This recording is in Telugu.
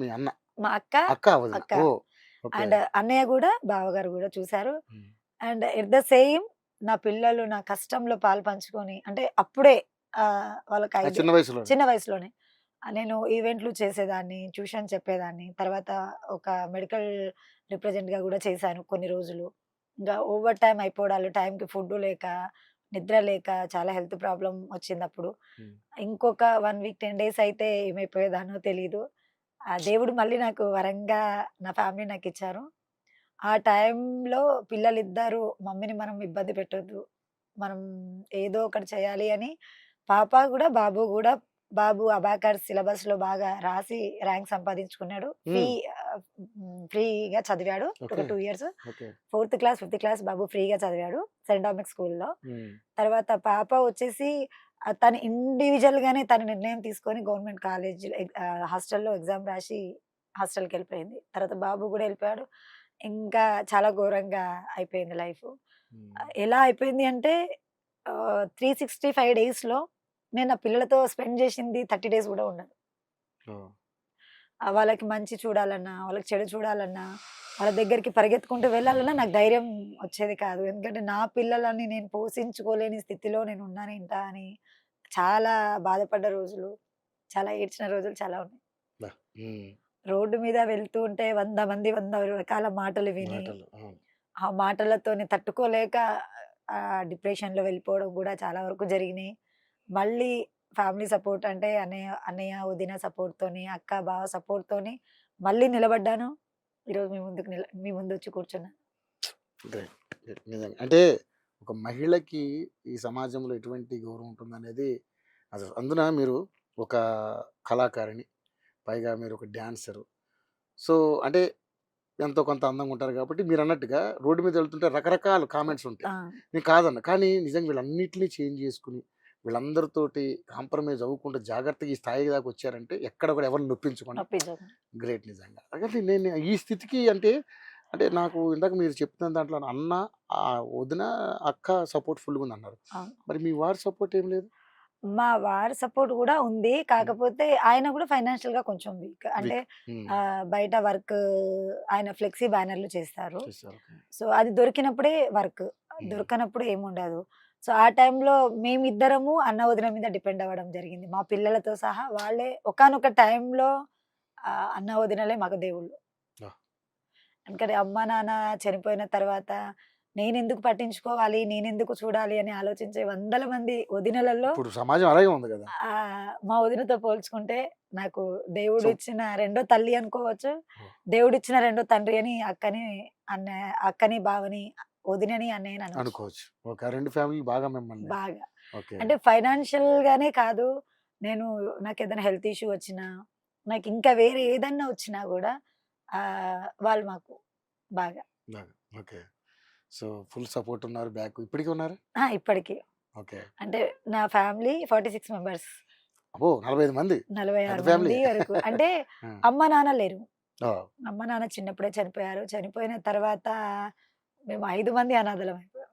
మీ అన్న మా అక్క అక్క వదిన అక్క ఓ ఓకే అండ్ అన్నయ్య కూడా బావగారు కూడా చూసారు. అండ్ ఎట్ ద సేమ్ నా పిల్లలు నా కష్టంలో పాలు పంచుకొని అంటే అప్పుడే వాళ్ళకి ఆ చిన్న వయసులో చిన్న వయసులోనే నేను ఈవెంట్లు చేసేదాన్ని, ట్యూషన్ చెప్పేదాన్ని. తర్వాత ఒక మెడికల్ రిప్రజెంట్ గా కూడా చేశాను కొన్ని రోజులు. ఇంకా ఓవర్ టైం అయిపోవడాలు, టైంకి ఫుడ్ లేక, నిద్ర లేక చాలా హెల్త్ ప్రాబ్లం వచ్చింది అప్పుడు. ఇంకొక 1 వీక్ 10 డేస్ అయితే ఏమైపోయేదానో తెలీదు. ఆ దేవుడు మళ్ళీ నాకు వరంగా నా ఫ్యామిలీ నాకు ఇచ్చారు. ఆ టైంలో పిల్లలిద్దరూ మమ్మీని మనం ఇబ్బంది పెట్టొద్దు, మనం ఏదో ఒకటి చేయాలి అని పాప కూడా బాబు కూడా. బాబు అబాకర్ సిలబస్ లో బాగా రాసి ర్యాంక్ సంపాదించుకున్నాడు. ఫ్రీగా చదివాడు ఒక okay 2 years. Okay 4th class 5th class బాబు ఫ్రీగా చదివాడు సెయింట్ డామినిక్ స్కూల్లో. తర్వాత పాప వచ్చేసి తను ఇండివిజువల్ గానే తన నిర్ణయం తీసుకొని గవర్నమెంట్ కాలేజ్ హాస్టల్లో ఎగ్జామ్ రాసి హాస్టల్కి వెళ్ళిపోయింది. తర్వాత బాబు కూడా వెళ్ళిపోయాడు. ఇంకా చాలా ఘోరంగా అయిపోయింది లైఫ్. ఎలా అయిపోయింది అంటే 365 డేస్ లో నేను నా పిల్లలతో స్పెండ్ చేసింది 30 డేస్ కూడా ఉండదు. వాళ్ళకి మంచి చూడాలన్నా, వాళ్ళకి చెడు చూడాలన్నా, వాళ్ళ దగ్గరికి పరిగెత్తుకుంటూ వెళ్ళాలన్నా నాకు ధైర్యం వచ్చేది కాదు. ఎందుకంటే నా పిల్లలని నేను పోషించుకోలేని స్థితిలో నేను ఉన్నాను ఇంత అని చాలా బాధపడ్డ రోజులు, చాలా ఏడ్చిన రోజులు చాలా ఉన్నాయి. రోడ్డు మీద వెళ్తూ ఉంటే 100 మంది 100 రకాల మాటలు విని ఆ మాటలతోని తట్టుకోలేక డిప్రెషన్ లో వెళ్ళిపోవడం కూడా చాలా వరకు జరిగినాయి. మళ్ళీ ఫ్యామిలీ సపోర్ట్ అంటే అన్నయ్య వదిన సపోర్ట్ తోని, అక్క బావ సపోర్ట్ తోని మళ్ళీ నిలబడ్డాను. ఈరోజు మీ ముందు వచ్చి కూర్చున్నాను. అంటే ఒక మహిళకి ఈ సమాజంలో ఎటువంటి గౌరవం ఉంటుందనేది అసలు. అందున మీరు ఒక కళాకారిణి, పైగా మీరు ఒక డాన్సరు. సో అంటే ఎంతో కొంత అందంగా ఉంటారు కాబట్టి మీరు అన్నట్టుగా రోడ్డు మీద వెళ్తుంటే రకరకాల కామెంట్స్ ఉంటాయి. నేను కాదన్న, కానీ నిజంగా వీళ్ళన్నింటినీ చేంజ్ చేసుకుని వీళ్ళందరితోటి కాంప్రమైజ్ అవ్వకుండా జాగ్రత్తగా ఈ స్థాయి దాకా వచ్చారంటే ఎక్కడ కూడా ఎవరిని నొప్పించుకోండి. గ్రేట్ నిజంగా. అంటే నేను ఈ స్థితికి అంటే అంటే నాకు ఇందాక మీరు చెప్తున్న దాంట్లో అన్న, వదిన, అక్క సపోర్ట్ ఫుల్గా ఉంది అన్నారు. మరి మీ వారి సపోర్ట్ ఏం లేదు? మా వారి సపోర్ట్ కూడా ఉంది. కాకపోతే ఆయన కూడా ఫైనాన్షియల్ గా కొంచెం వీక్. అంటే బయట వర్క్ ఆయన ఫ్లెక్సీ బ్యానర్లు చేస్తారు. సో అది దొరికినప్పుడే వర్క్, దొరకనప్పుడు ఏముండదు. సో ఆ టైంలో మేమిద్దరము అన్న వదిన మీద డిపెండ్ అవ్వడం జరిగింది, మా పిల్లలతో సహా. వాళ్ళే ఒకానొక టైంలో అన్న వదినలే మాకు దేవుళ్ళు. ఎందుకంటే అమ్మ నాన్న చనిపోయిన తర్వాత నేనెందుకు పట్టించుకోవాలి, నేనెందుకు చూడాలి అని ఆలోచించే 100 మంది వదినలలో సమాజం అలాగే ఉంది కదా. మా వదినతో పోల్చుకుంటే నాకు దేవుడు ఇచ్చిన రెండో తల్లి అనుకోవచ్చు, దేవుడు ఇచ్చిన రెండో తండ్రి అని అక్కని బావని వదినని అన్నయ్యని అనుకోవచ్చు. రెండు ఫ్యామిలీ బాగా బాగా. అంటే ఫైనాన్షియల్ గానే కాదు, నాకు ఏదైనా హెల్త్ ఇష్యూ వచ్చినా, నాకు ఇంకా వేరే ఏదన్నా వచ్చినా కూడా వాళ్ళు మాకు బాగా. ఓకే. సో ఫుల్ సపోర్ట్ ఉన్నారు, బ్యాక్ ఇప్పటికీ ఉన్నారు. ఇప్పటికీ ఓకే. అంటే నా ఫ్యామిలీ 46 మెంబర్స్. 45 మంది 46 మంది వరకు. అంటే అమ్మ నాన్న లేరు, అమ్మ నాన్న చిన్నప్పుడే చనిపోయారు. చనిపోయిన తర్వాత మేము 5 మంది అనాథలం అయిపోయాం.